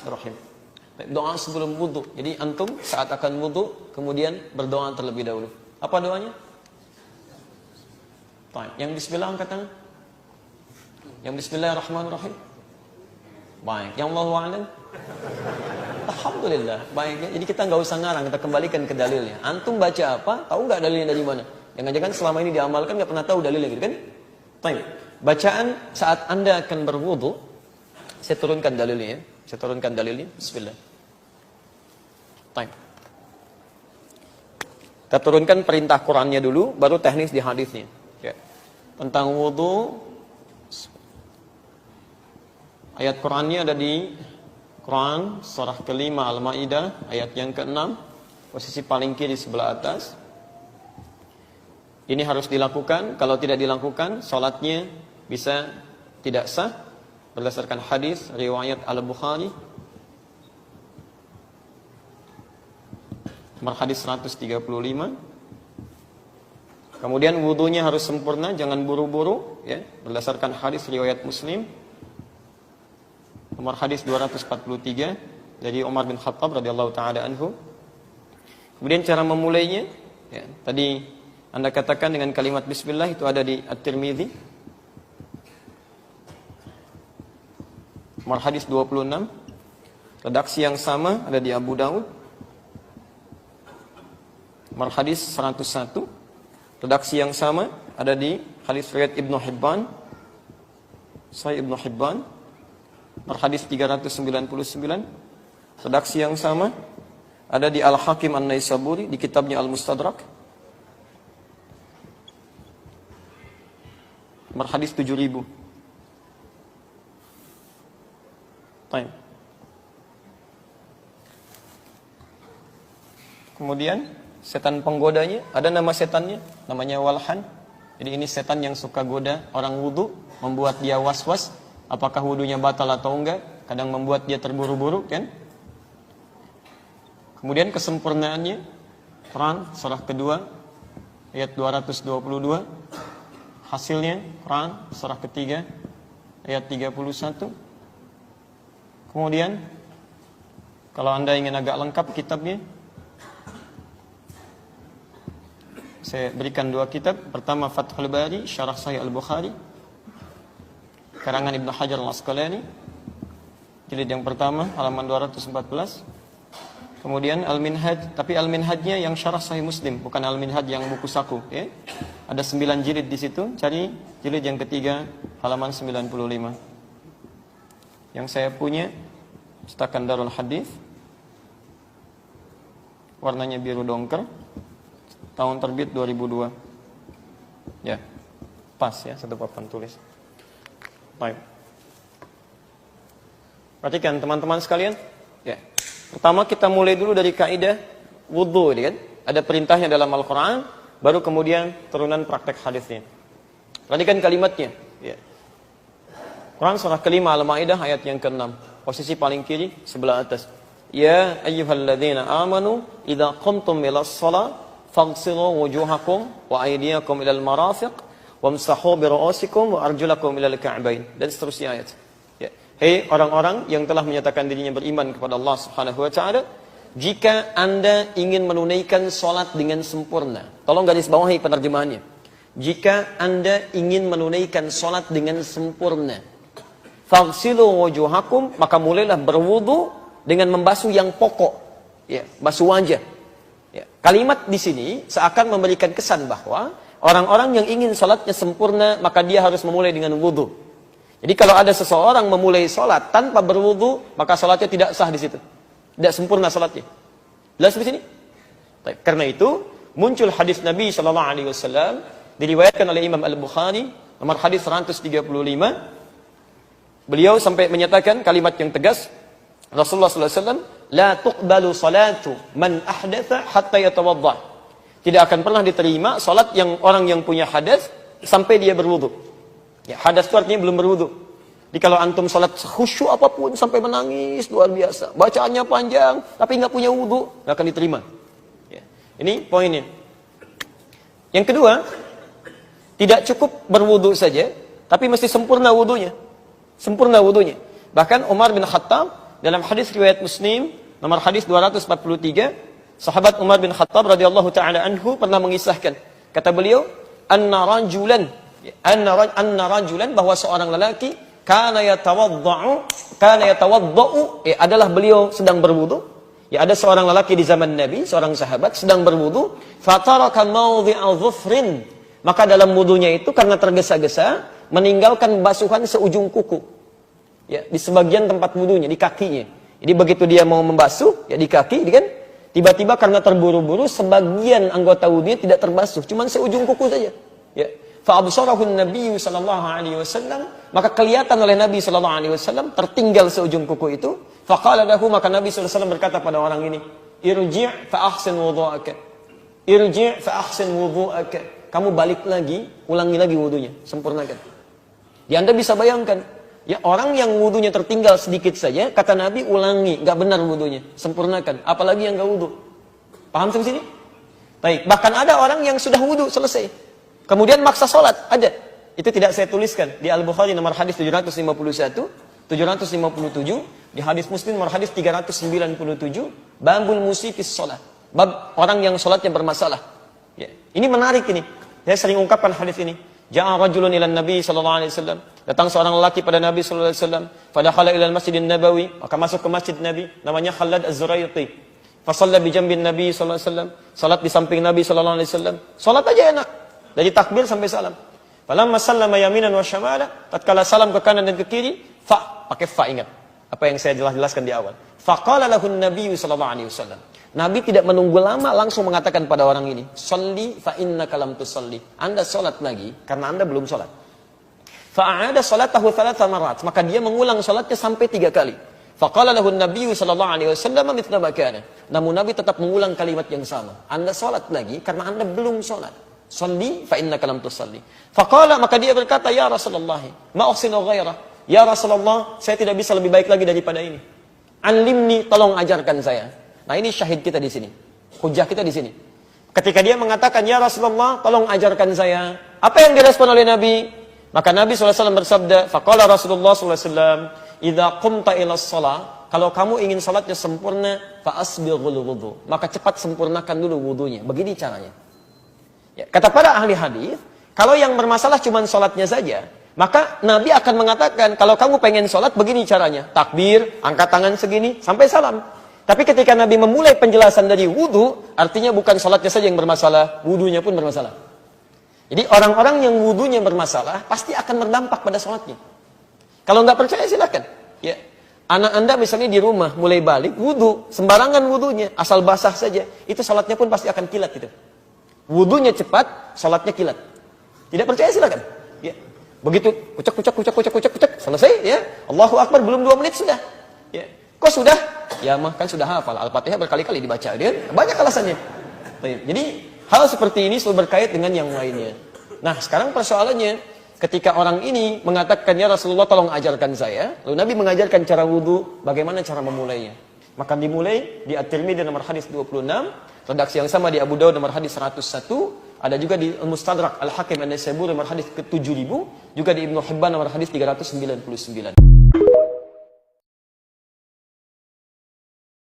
Bismillahirrahmanirrahim. Doa sebelum wudu. Jadi antum saat akan wudu kemudian berdoa terlebih dahulu. Apa doanya? Yang bismillah angkat tangan. Yang bismillahirrahmanirrahim. Baik. Yang Allahu a'lam. Alhamdulillah. Baik. Jadi kita nggak usah ngarang, kita kembalikan ke dalilnya. Antum baca apa? Tahu nggak dalilnya dari mana? Jangan-jangan selama ini diamalkan nggak pernah tahu dalilnya gitu kan? Baik. Bacaan saat Anda akan berwudu, saya turunkan dalilnya ya. Saya turunkan dalilnya. Bismillah. Baik. Kita turunkan perintah Qur'annya dulu, baru teknis di hadisnya. Ya. Tentang wudu, ayat Qur'annya ada di Quran surah kelima Al-Maidah ayat yang ke-6, posisi paling kiri sebelah atas. Ini harus dilakukan. Kalau tidak dilakukan, salatnya bisa tidak sah berdasarkan hadis riwayat Al-Bukhari nomor hadis 135. Kemudian wudunya harus sempurna, jangan buru-buru ya, berdasarkan hadis riwayat Muslim nomor hadis 243 dari Umar bin Khattab radhiyallahu taala anhu. Kemudian cara memulainya ya, tadi Anda katakan dengan kalimat bismillah, itu ada di At-Tirmidzi nomor hadis 26. Redaksi yang sama ada di Abu Daud nomor hadis 101. Redaksi yang sama ada di hadis riwayat Ibnu Hibban, Sahih Ibnu Hibban nomor hadis 399. Redaksi yang sama ada di Al-Hakim An-Naisaburi di kitabnya Al-Mustadrak nomor hadis 7000. Baik. Kemudian setan penggodanya, ada nama setannya, namanya Walhan. Jadi ini setan yang suka goda orang wudu, membuat dia was-was apakah wudunya batal atau enggak, kadang membuat dia terburu-buru kan. Kemudian kesempurnaannya, Quran surah kedua ayat 222. Hasilnya Quran surah ketiga ayat 31. Kemudian kalau Anda ingin agak lengkap kitabnya, saya berikan dua kitab. Pertama Fathul Bari Syarah Sahih Al-Bukhari karangan Ibnu Hajar Al-Asqalani, jilid yang pertama halaman 214. Kemudian Al-Minhaj, tapi Al-Minhajnya yang Syarah Sahih Muslim, bukan Al-Minhaj yang buku saku ya. Ada 9 jilid di situ, cari jilid yang ketiga halaman 95. Yang saya punya cetakan Darul Hadis, warnanya biru dongker, tahun terbit 2002. Ya, pas ya, satu papan tulis. Baik. Perhatikan teman-teman sekalian. Ya. Pertama kita mulai dulu dari kaidah wudu, kan? Ada perintahnya dalam Al-Quran, baru kemudian turunan praktek hadisnya. Perhatikan kalimatnya. Ya. Quran surah kelima Al-Maidah ayat yang ke-6, posisi paling kiri sebelah atas. Ya ayyuhalladzina amanu idza qumtum ilas shalah faghsilu wujuhakum wa aydiyakum ilal marafiq wamsahu bi ru'usikum wa arjulakum ilal ka'bain, dan seterusnya ayat. Ya. Hei orang-orang yang telah menyatakan dirinya beriman kepada Allah Subhanahu wa taala, jika Anda ingin menunaikan salat dengan sempurna. Tolong garis bawahi penerjemahannya. Jika Anda ingin menunaikan salat dengan sempurna, faghsilu wujuhakum, maka mulailah berwudu dengan membasuh yang pokok, ya, basuh wajah. Ya. Kalimat di sini seakan memberikan kesan bahwa orang-orang yang ingin salatnya sempurna, maka dia harus memulai dengan wudu. Jadi kalau ada seseorang memulai salat tanpa berwudu, maka salatnya tidak sah di situ, tidak sempurna salatnya. Jelas di sini. Baik. Karena itu muncul hadis Nabi Shallallahu Alaihi Wasallam diriwayatkan oleh Imam Al-Bukhari nomor hadis 135. Beliau sampai menyatakan kalimat yang tegas, Rasulullah SAW, la tuqbalu salatu man ahdatha hatta yatawadda. Tidak akan pernah diterima salat yang orang yang punya hadas sampai dia berwudu. Ya, hadas itu artinya belum berwudu. Jadi kalau antum salat khusyuk apapun sampai menangis luar biasa, bacaannya panjang tapi nggak punya wudu, nggak akan diterima. Ya. Ini poinnya. Yang kedua, tidak cukup berwudu saja, tapi mesti sempurna wudunya. Sempurna wudunya. Bahkan Umar bin Khattab dalam hadis riwayat Muslim nomor hadis 243, sahabat Umar bin Khattab radhiyallahu taala anhu pernah mengisahkan, kata beliau, anna rajulan bahwa seorang lelaki kana yatawaddau, adalah beliau sedang berwudu. Ada seorang lelaki di zaman Nabi, seorang sahabat sedang berwudu, fataraka mawdhi'a dhufrin, maka dalam wudunya itu karena tergesa-gesa meninggalkan basuhan seujung kuku. Di sebagian tempat wudunya, di kakinya. Jadi begitu dia mau membasuh, di kaki, kan? Tiba-tiba karena terburu-buru sebagian anggota wudunya tidak terbasuh, cuman seujung kuku saja. Fa'absarahu an-nabiy sallallahu alaihi wasallam, maka kelihatan oleh Nabi sallallahu alaihi wasallam tertinggal seujung kuku itu. Faqala lahu, maka Nabi sallallahu alaihi wasallam berkata pada orang ini, irji' fa ahsin wudu'aka. Irji' fa ahsin wudu'aka. Kamu balik lagi, ulangi lagi wudunya, sempurnakan. Anda bisa bayangkan, orang yang wudunya tertinggal sedikit saja, kata Nabi, ulangi, enggak benar wudunya, sempurnakan. Apalagi yang enggak wudu. Paham sampai sini? Baik, bahkan ada orang yang sudah wudu selesai, kemudian maksa sholat, ada. Itu tidak saya tuliskan. Di Al-Bukhari nomor hadis 751, 757, di hadis Muslim nomor hadis 397, babul musifis sholat. Bab orang yang sholatnya bermasalah. Ini menarik ini. Saya sering ungkapkan hadis ini. Ja'a rajulun ila Nabi sallallahu alaihi wasallam. Datang seorang lelaki pada Nabi sallallahu alaihi wasallam. Fadakhala ila al-Masjidin Nabawi, maka masuk ke masjid Nabi, namanya Khalad Az-Zuraiti. Fa shalla bi jambin Nabi sallallahu alaihi wasallam. Salat di samping Nabi sallallahu alaihi wasallam. Salat aja enak. Dari takbir sampai salam. Falamma sallama yaminan wa syamala, tatkala salam ke kanan dan ke kiri, pakai fa, ingat apa yang saya jelaskan di awal. Faqala lahu an-nabiy sallallahu alaihi wasallam. Nabi tidak menunggu lama, langsung mengatakan pada orang ini, "Shalli fa innaka lam tusalli." Anda salat lagi karena Anda belum salat. Fa'ada salatahu 3 marat, maka dia mengulang salatnya sampai 3 kali. Faqala lahu an-nabiy sallallahu alaihi wasallam mithla ma kana. Namun Nabi tetap mengulang kalimat yang sama. Anda salat lagi karena Anda belum salat. Shalli fa innaka lam tusalli. Faqala, maka dia berkata, "Ya Rasulullah, ma uhsinu ghairah." Ya Rasulullah, saya tidak bisa lebih baik lagi daripada ini. Alimni, tolong ajarkan saya. Nah, ini syahid kita di sini. Hujah kita di sini. Ketika dia mengatakan, "Ya Rasulullah, tolong ajarkan saya." Apa yang direspon oleh Nabi? Maka Nabi SAW bersabda, faqala Rasulullah SAW, "Idza qumta ila shalah," kalau kamu ingin salatnya sempurna, fa asbighul wudu, maka cepat sempurnakan dulu wudunya. Begini caranya. Kata para ahli hadis, kalau yang bermasalah cuma salatnya saja, maka Nabi akan mengatakan, kalau kamu pengen salat begini caranya. Takbir, angkat tangan segini, sampai salam. Tapi ketika Nabi memulai penjelasan dari wudu, artinya bukan salatnya saja yang bermasalah, wudunya pun bermasalah. Jadi orang-orang yang wudunya bermasalah, pasti akan berdampak pada salatnya. Kalau nggak percaya silakan. Anak Anda misalnya di rumah, mulai balik, wudu, sembarangan wudunya, asal basah saja, itu salatnya pun pasti akan kilat gitu. Wudunya cepat, salatnya kilat. Tidak percaya silakan. Begitu, kucek, selesai, Allahu Akbar, belum 2 menit sudah. Kok sudah? Mah kan sudah hafal Al-Fatihah berkali-kali dibaca, banyak alasannya. Jadi hal seperti ini selalu berkait dengan yang lainnya. Nah, sekarang persoalannya, ketika orang ini mengatakan, "Ya Rasulullah, tolong ajarkan saya," lalu Nabi mengajarkan cara wudu, bagaimana cara memulainya. Maka dimulai di At-Tirmidzi nomor hadis 26, redaksi yang sama di Abu Dawud nomor hadis 101, ada juga di Al-Mustadrak Al-Hakim An-Naisaburi nomor hadis ke-7000, juga di Ibnu Hibban nomor hadis 399.